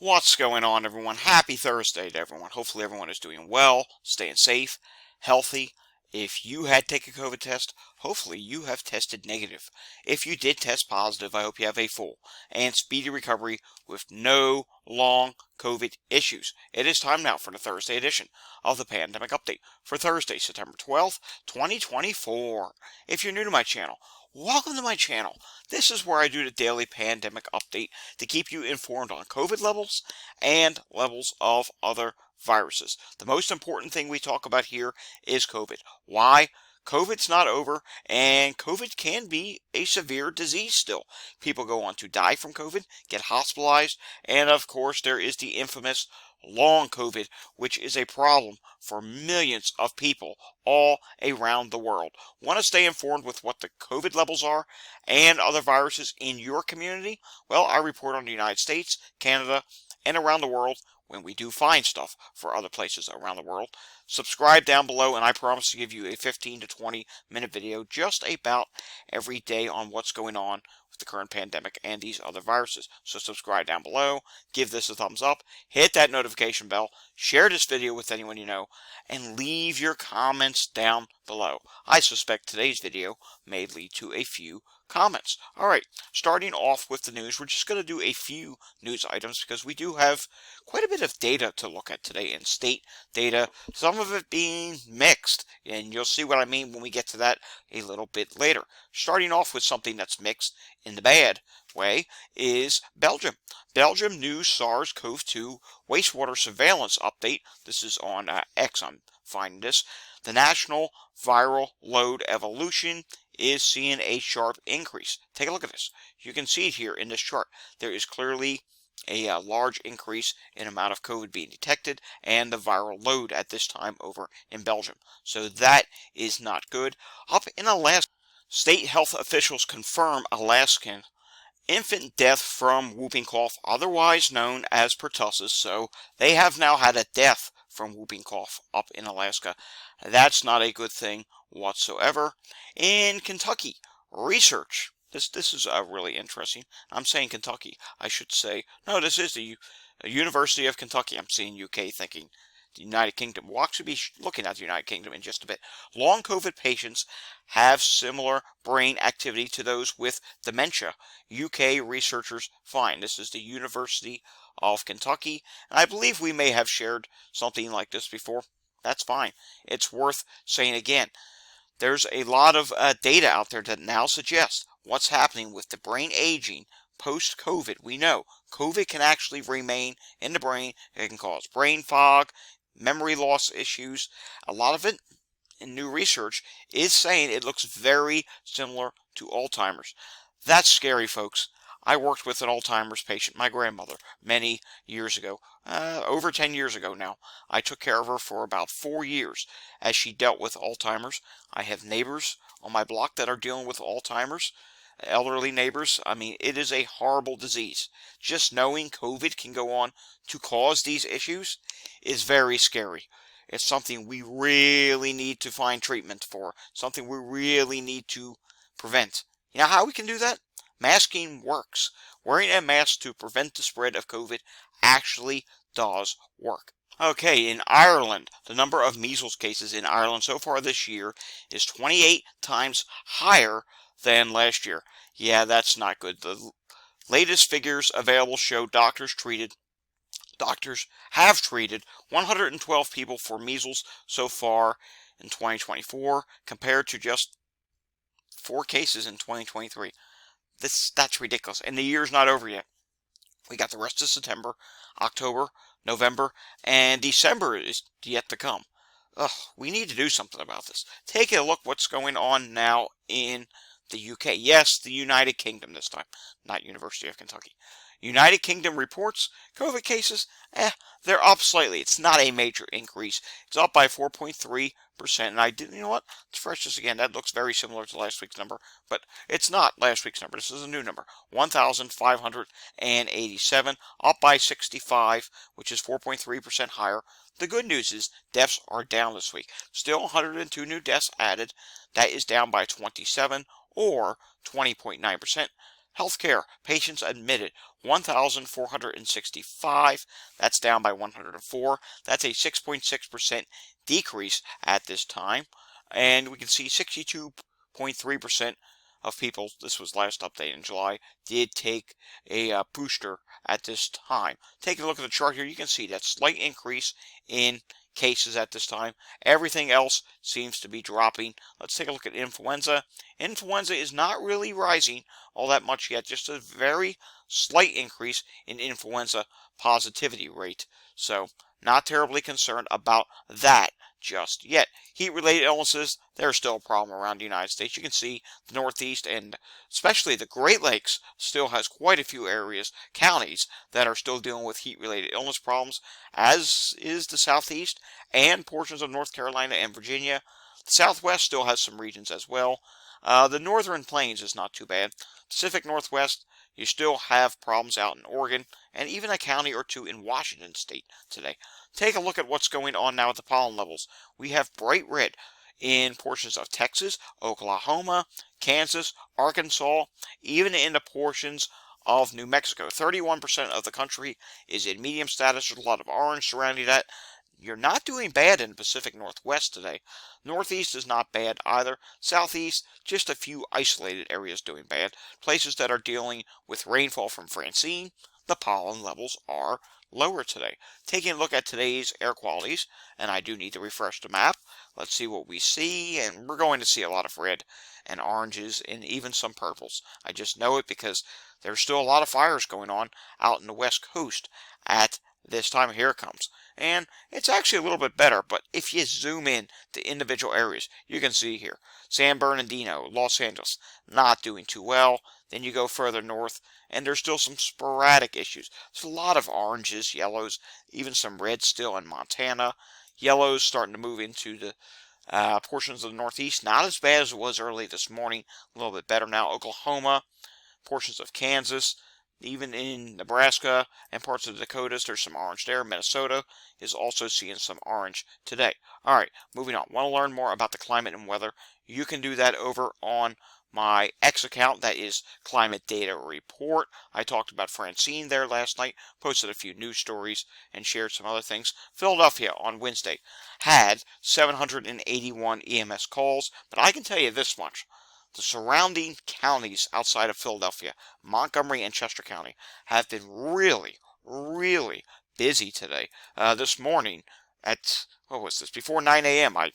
What's going on, everyone? Happy Thursday to everyone. Hopefully everyone is doing well, staying safe, healthy. If you had taken a COVID test, hopefully you have tested negative. If you did test positive, I hope you have a full and speedy recovery with no long COVID issues. It is time now for the Thursday edition of the Pandemic Update for Thursday, September 12th, 2024. If you're new to my channel, welcome to my channel. This is where I do the daily pandemic update to keep you informed on COVID levels and levels of other viruses. The most important thing we talk about here is COVID. Why? COVID's not over, and COVID can be a severe disease still. People go on to die from COVID, get hospitalized, and of course there is the infamous long COVID, which is a problem for millions of people all around the world. Want to stay informed with what the COVID levels are and other viruses in your community? Well, I report on the United States, Canada, and around the world when we do find stuff for other places around the world. Subscribe down below, and I promise to give you a 15 to 20 minute video just about every day on what's going on with the current pandemic and these other viruses. So subscribe down below, give this a thumbs up, hit that notification bell, share this video with anyone you know, and leave your comments down below. I suspect today's video may lead to a few comments. Alright, starting off with the news, we're just going to do a few news items because we do have quite a bit of data to look at today, and state data, some of it being mixed, and you'll see what I mean when we get to that a little bit later. Starting off with something that's mixed in the bad way is Belgium. Belgium new SARS-CoV-2 wastewater surveillance update. This is on X, I'm finding this. The national viral load evolution is seeing a sharp increase. Take a look at this. You can see it here in this chart. There is clearly a large increase in amount of COVID being detected and the viral load at this time over in Belgium. So that is not good. Up in Alaska, state health officials confirm Alaskan infant death from whooping cough, otherwise known as pertussis. So they have now had a death from whooping cough up in Alaska. That's not a good thing whatsoever. In Kentucky, research. This is really interesting. I'm saying Kentucky. I should say, no, this is the University of Kentucky. I'm seeing UK thinking the United Kingdom. We'll actually be looking at the United Kingdom in just a bit. Long COVID patients have similar brain activity to those with dementia. UK researchers find. This is the University of Kentucky. And I believe we may have shared something like this before. That's fine. It's worth saying again. There's a lot of data out there that now suggests what's happening with the brain aging post-COVID. We know COVID can actually remain in the brain. It can cause brain fog, memory loss issues. A lot of it in new research is saying it looks very similar to Alzheimer's. That's scary, folks. I worked with an Alzheimer's patient, my grandmother, many years ago, over 10 years ago now. I took care of her for about 4 years as she dealt with Alzheimer's. I have neighbors on my block that are dealing with Alzheimer's, elderly neighbors. I mean, it is a horrible disease. Just knowing COVID can go on to cause these issues is very scary. It's something we really need to find treatment for, something we really need to prevent. You know how we can do that? Masking works. Wearing a mask to prevent the spread of COVID actually does work. Okay, in Ireland, the number of measles cases in Ireland so far this year is 28 times higher than last year. Yeah, that's not good. The latest figures available show doctors have treated 112 people for measles so far in 2024, compared to just 4 cases in 2023. That's ridiculous. And the year's not over yet. We got the rest of September, October, November, and December is yet to come. Ugh, we need to do something about this. Take a look what's going on now in the UK. Yes, the United Kingdom this time, not University of Kentucky. United Kingdom reports COVID cases, they're up slightly. It's not a major increase. It's up by 4.3%. And you know what? Let's refresh this again. That looks very similar to last week's number, but it's not last week's number. This is a new number. 1,587, up by 65, which is 4.3% higher. The good news is deaths are down this week. Still 102 new deaths added. That is down by 27, or 20.9%. Healthcare, patients admitted 1,465. That's down by 104. That's a 6.6% decrease at this time. And we can see 62.3% of people, this was last update in July, did take a booster at this time. Taking a look at the chart here, you can see that slight increase in cases at this time. Everything else seems to be dropping. Let's take a look at influenza. Influenza is not really rising all that much yet, just a very slight increase in influenza positivity rate. So, not terribly concerned about that just yet. Heat-related illnesses, they're still a problem around the United States. You can see the Northeast and especially the Great Lakes still has quite a few areas, counties, that are still dealing with heat-related illness problems, as is the Southeast and portions of North Carolina and Virginia. The Southwest still has some regions as well. The Northern Plains is not too bad. Pacific Northwest, you still have problems out in Oregon and even a county or two in Washington State today. Take a look at what's going on now at the pollen levels. We have bright red in portions of Texas, Oklahoma, Kansas, Arkansas, even in the portions of New Mexico. 31% of the country is in medium status. There's a lot of orange surrounding that. You're not doing bad in the Pacific Northwest today. Northeast is not bad either. Southeast, just a few isolated areas doing bad. Places that are dealing with rainfall from Francine, the pollen levels are lower today. Taking a look at today's air qualities, and I do need to refresh the map. Let's see what we see, and we're going to see a lot of red and oranges and even some purples. I just know it because there's still a lot of fires going on out in the West Coast at this time. Here it comes. And it's actually a little bit better, but if you zoom in to individual areas, you can see here, San Bernardino, Los Angeles, not doing too well. Then you go further north, and there's still some sporadic issues. There's a lot of oranges, yellows, even some reds still in Montana. Yellows starting to move into the portions of the Northeast. Not as bad as it was early this morning. A little bit better now. Oklahoma, portions of Kansas, even in Nebraska and parts of the Dakotas, there's some orange there. Minnesota is also seeing some orange today. All right, moving on. Want to learn more about the climate and weather? You can do that over on my X account. That is Climate Data Report. I talked about Francine there last night, posted a few news stories, and shared some other things. Philadelphia on Wednesday had 781 EMS calls, but I can tell you this much. The surrounding counties outside of Philadelphia, Montgomery and Chester County, have been really, really busy today. This morning at, what was this, before 9 a.m. I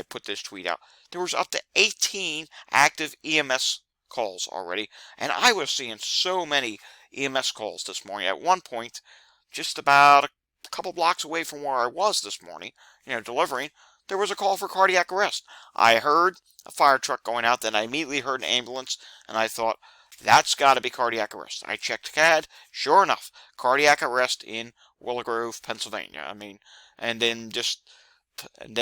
put this tweet out. There was up to 18 active EMS calls already, and I was seeing so many EMS calls this morning. At one point, just about a couple blocks away from where I was this morning, delivering, there was a call for cardiac arrest. I heard a fire truck going out, then I immediately heard an ambulance, and I thought, that's got to be cardiac arrest. I checked CAD, sure enough, cardiac arrest in Willow Grove, Pennsylvania. And then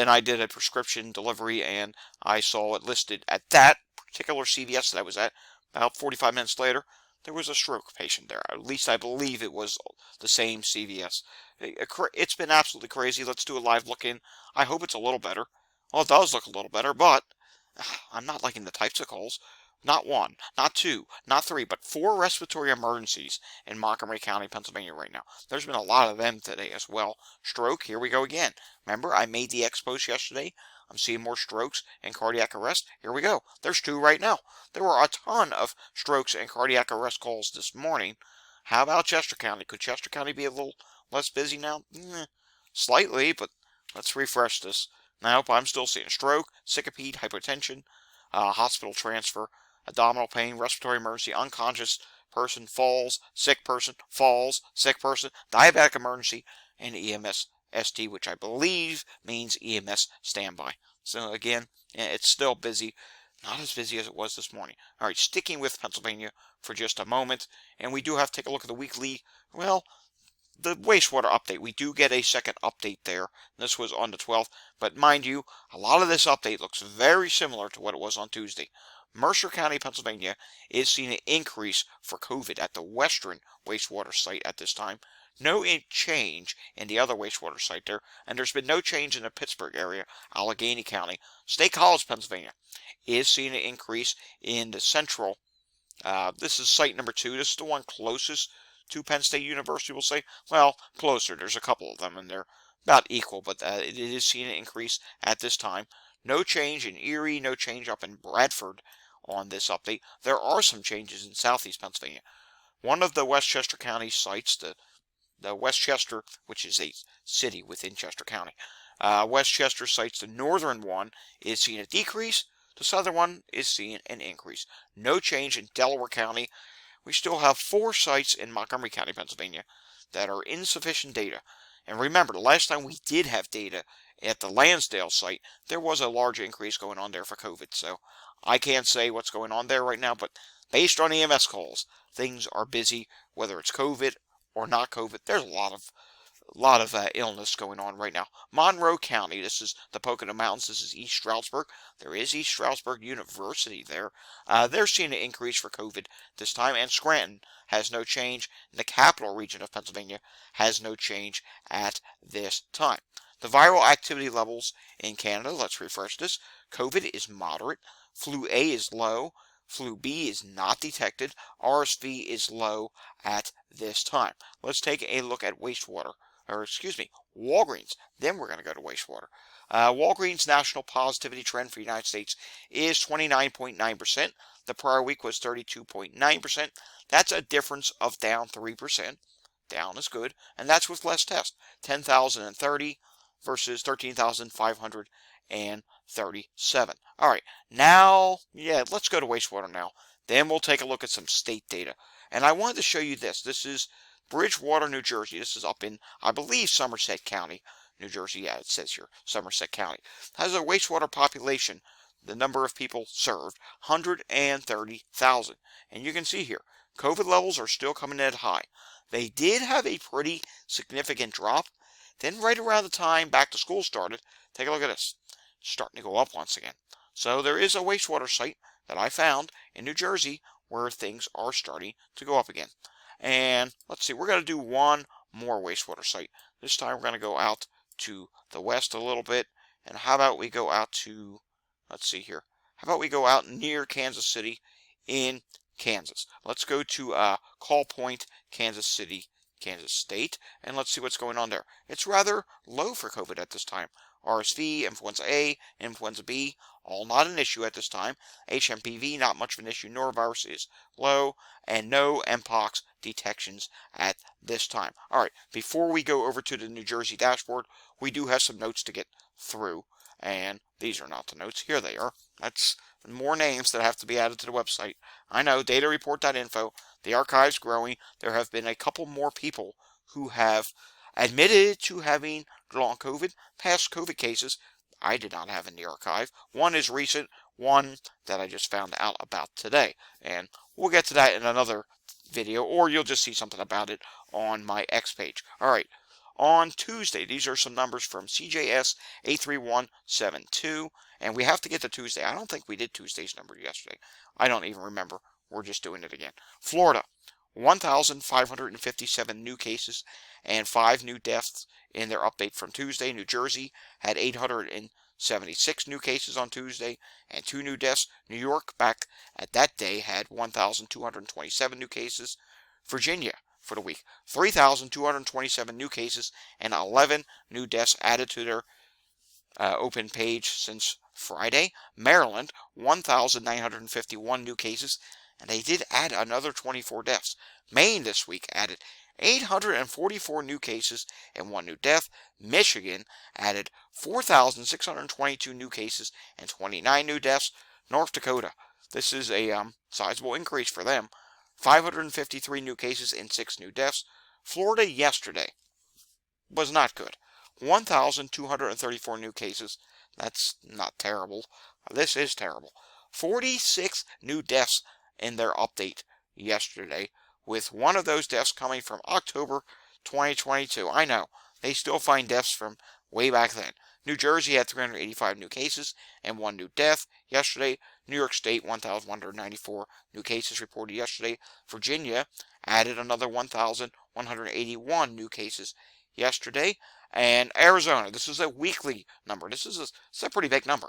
I did a prescription delivery, and I saw it listed at that particular CVS that I was at. About 45 minutes later, there was a stroke patient there. At least I believe it was the same CVS. It's been absolutely crazy. Let's do a live look in. I hope it's a little better. Well, it does look a little better, but I'm not liking the types of calls. Not one, not two, not three, but 4 respiratory emergencies in Montgomery County, Pennsylvania right now. There's been a lot of them today as well. Stroke, here we go again. Remember, I made the X post yesterday. I'm seeing more strokes and cardiac arrest. Here we go. There's 2 right now. There were a ton of strokes and cardiac arrest calls this morning. How about Chester County? Could Chester County be a little less busy now? Slightly, but let's refresh this. Nope, I'm still seeing stroke, syncope, hypotension, hospital transfer, abdominal pain, respiratory emergency, unconscious person, falls, sick person, diabetic emergency, and EMS ST, which I believe means EMS standby. So again, it's still busy. Not as busy as it was this morning. All right, sticking with Pennsylvania for just a moment, and we do have to take a look at the weekly, the wastewater update. We do get a second update there. This was on the 12th, but mind you, a lot of this update looks very similar to what it was on Tuesday. Mercer County, Pennsylvania is seeing an increase for COVID at the western wastewater site at this time. No change in the other wastewater site there, and there's been no change in the Pittsburgh area. Allegheny County, State College, Pennsylvania, is seeing an increase in the central This is site number 2. This is the one closest to Penn State University, we'll say. Well, closer. There's a couple of them, and they're about equal, but it is seeing an increase at this time. No change in Erie, no change up in Bradford on this update. There are some changes in southeast Pennsylvania. One of the Westchester County sites, the Westchester, which is a city within Chester County, Westchester sites, the northern one is seeing a decrease. The southern one is seeing an increase. No change in Delaware County. We still have 4 sites in Montgomery County, Pennsylvania, that are insufficient data. And remember, the last time we did have data at the Lansdale site, there was a large increase going on there for COVID. So I can't say what's going on there right now, but based on EMS calls, things are busy, whether it's COVID or not COVID. There's a lot of illness going on right now. Monroe County, this is the Pocono Mountains, this is East Stroudsburg. There is East Stroudsburg University there. They're seeing an increase for COVID this time, and Scranton has no change. The capital region of Pennsylvania has no change at this time. The viral activity levels in Canada, let's refresh this. COVID is moderate. Flu A is low. Flu B is not detected. RSV is low at this time. Let's take a look at wastewater. Or excuse me, Walgreens. Then we're going to go to wastewater. Walgreens national positivity trend for the United States is 29.9%. The prior week was 32.9%. That's a difference of down 3%. Down is good, and that's with less tests. 10,030 versus 13,537. All right, now, let's go to wastewater now. Then we'll take a look at some state data. And I wanted to show you this. This is Bridgewater, New Jersey. This is up in, I believe, Somerset County, New Jersey. Yeah, it says here, Somerset County. Has a wastewater population, the number of people served, 130,000. And you can see here, COVID levels are still coming in high. They did have a pretty significant drop. Then right around the time back to school started, take a look at this. It's starting to go up once again. So there is a wastewater site that I found in New Jersey where things are starting to go up again. And let's see, we're going to do one more wastewater site. This time we're going to go out to the west a little bit. And how about we go out to, let's see here. How about we go out near Kansas City in Kansas. Let's go to Call Point, Kansas City, Kansas State, and let's see what's going on there. It's rather low for COVID at this time. RSV, influenza A, influenza B, all not an issue at this time. HMPV, not much of an issue. Norovirus is low, and no Mpox detections at this time. All right, before we go over to the New Jersey dashboard, we do have some notes to get through, and these are not the notes. Here they are. That's more names that have to be added to the website. I know, datareport.info, the archive's growing. There have been a couple more people who have admitted to having long COVID, past COVID cases. I did not have in the archive. One is recent, one that I just found out about today. And we'll get to that in another video, or you'll just see something about it on my X page. All right. On Tuesday, these are some numbers from CJS 83172, and we have to get to Tuesday. I don't think we did Tuesday's number yesterday. I don't even remember. We're just doing it again. Florida, 1,557 new cases and 5 new deaths in their update from Tuesday. New Jersey had 876 new cases on Tuesday and 2 new deaths. New York, back at that day, had 1,227 new cases. Virginia, for the week, 3,227 new cases and 11 new deaths added to their open page since Friday. Maryland, 1,951 new cases, and they did add another 24 deaths. Maine this week added 844 new cases and 1 new death. Michigan added 4,622 new cases and 29 new deaths. North Dakota, this is a sizable increase for them. 553 new cases and 6 new deaths. Florida yesterday was not good. 1,234 new cases. That's not terrible. This is terrible. 46 new deaths in their update yesterday, with one of those deaths coming from October 2022. I know, they still find deaths from way back then. New Jersey had 385 new cases and 1 new death yesterday. New York State, 1,194 new cases reported yesterday. Virginia added another 1,181 new cases yesterday. And Arizona, this is a weekly number. This is a pretty big number.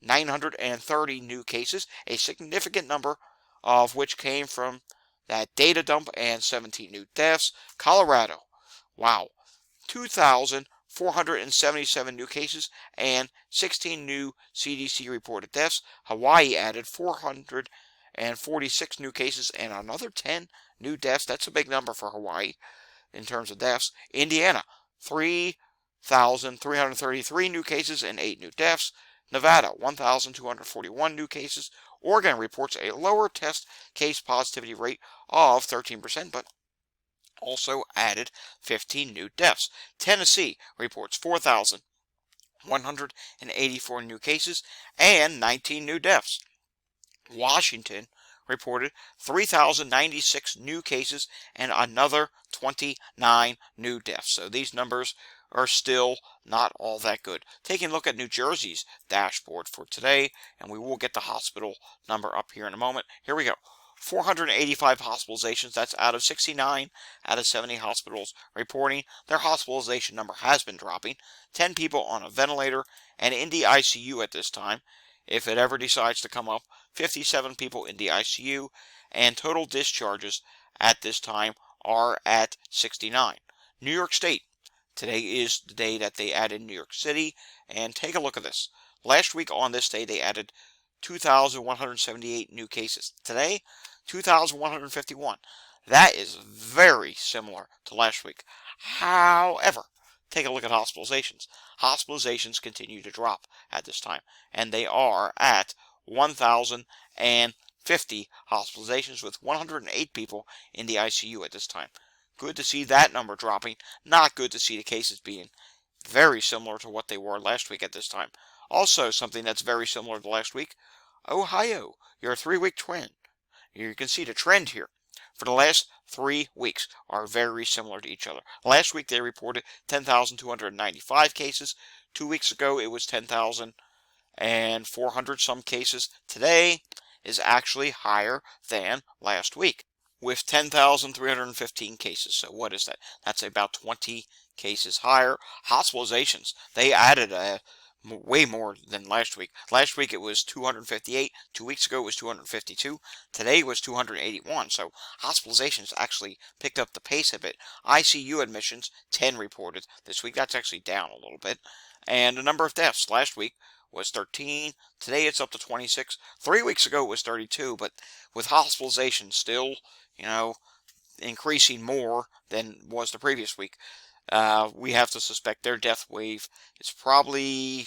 930 new cases, a significant number of which came from that data dump, and 17 new deaths. Colorado, wow, 2,477 new cases and 16 new CDC reported deaths. Hawaii added 446 new cases and another 10 new deaths. That's a big number for Hawaii in terms of deaths. Indiana, 3,333 new cases and 8 new deaths. Nevada, 1,241 new cases. Oregon reports a lower test case positivity rate of 13%, but also added 15 new deaths. Tennessee reports 4,184 new cases and 19 new deaths. Washington reported 3,096 new cases and another 29 new deaths. So these numbers are still not all that good. Taking a look at New Jersey's dashboard for today, and we will get the hospital number up here in a moment. Here we go. 485 hospitalizations. That's out of 69 out of 70 hospitals reporting. Their hospitalization number has been dropping. 10 people on a ventilator and in the ICU at this time. If it ever decides to come up, 57 people in the ICU, and total discharges at this time are at 69. New York State. Today is the day that they added New York City, and take a look at this. Last week on this day, they added 2,178 new cases. Today, 2,151. That is very similar to last week. However, take a look at hospitalizations. Hospitalizations continue to drop at this time, and they are at 1,050 hospitalizations with 108 people in the ICU at this time. Good to see that number dropping. Not good to see the cases being very similar to what they were last week at this time. Also, something that's very similar to last week, Ohio, your 3-week trend. You can see the trend here for the last 3 weeks are very similar to each other. Last week they reported 10,295 cases. 2 weeks ago it was 10,400 some cases. Today is actually higher than last week with 10,315 cases. So what is that? That's about 20 cases higher. Hospitalizations, they added way more than last week. Last week it was 258. 2 weeks ago it was 252. Today was 281. So hospitalizations actually picked up the pace a bit. ICU admissions, 10 reported this week. That's actually down a little bit. And the number of deaths last week was 13. Today it's up to 26. 3 weeks ago it was 32. But with hospitalizations still, increasing more than was the previous week, we have to suspect their death wave is probably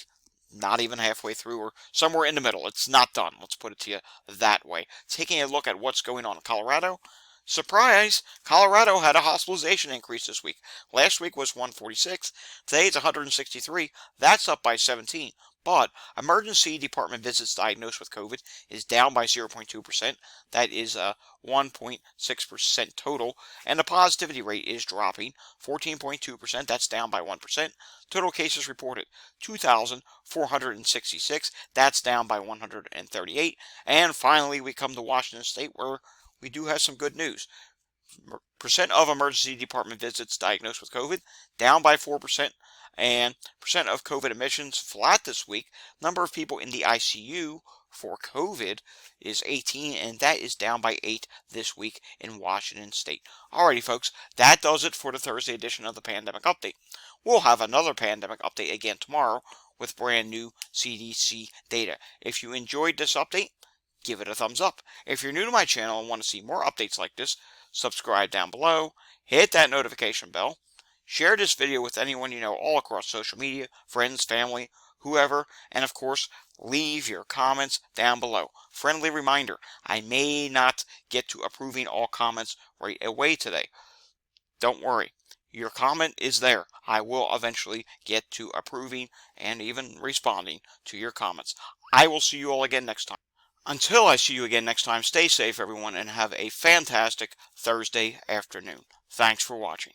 not even halfway through or somewhere in the middle. It's not done. Let's put it to you that way. Taking a look at what's going on in Colorado. Surprise! Colorado had a hospitalization increase this week. Last week was 146. Today it's 163. That's up by 17. But emergency department visits diagnosed with COVID is down by 0.2%. That is 1.6% total. And the positivity rate is dropping 14.2%. That's down by 1%. Total cases reported 2,466. That's down by 138. And finally, we come to Washington State, where we do have some good news. Percent of emergency department visits diagnosed with COVID down by 4%, and percent of COVID admissions flat this week. Number of people in the ICU for COVID is 18, and that is down by 8 this week in Washington State. Alrighty, folks, that does it for the Thursday edition of the Pandemic Update. We'll have another Pandemic Update again tomorrow with brand new CDC data. If you enjoyed this update, give it a thumbs up. If you're new to my channel and want to see more updates like this, subscribe down below, hit that notification bell, share this video with anyone you know all across social media, friends, family, whoever, and of course, leave your comments down below. Friendly reminder, I may not get to approving all comments right away today. Don't worry. Your comment is there. I will eventually get to approving and even responding to your comments. I will see you all again next time. Until I see you again next time, stay safe, everyone, and have a fantastic Thursday afternoon. Thanks for watching.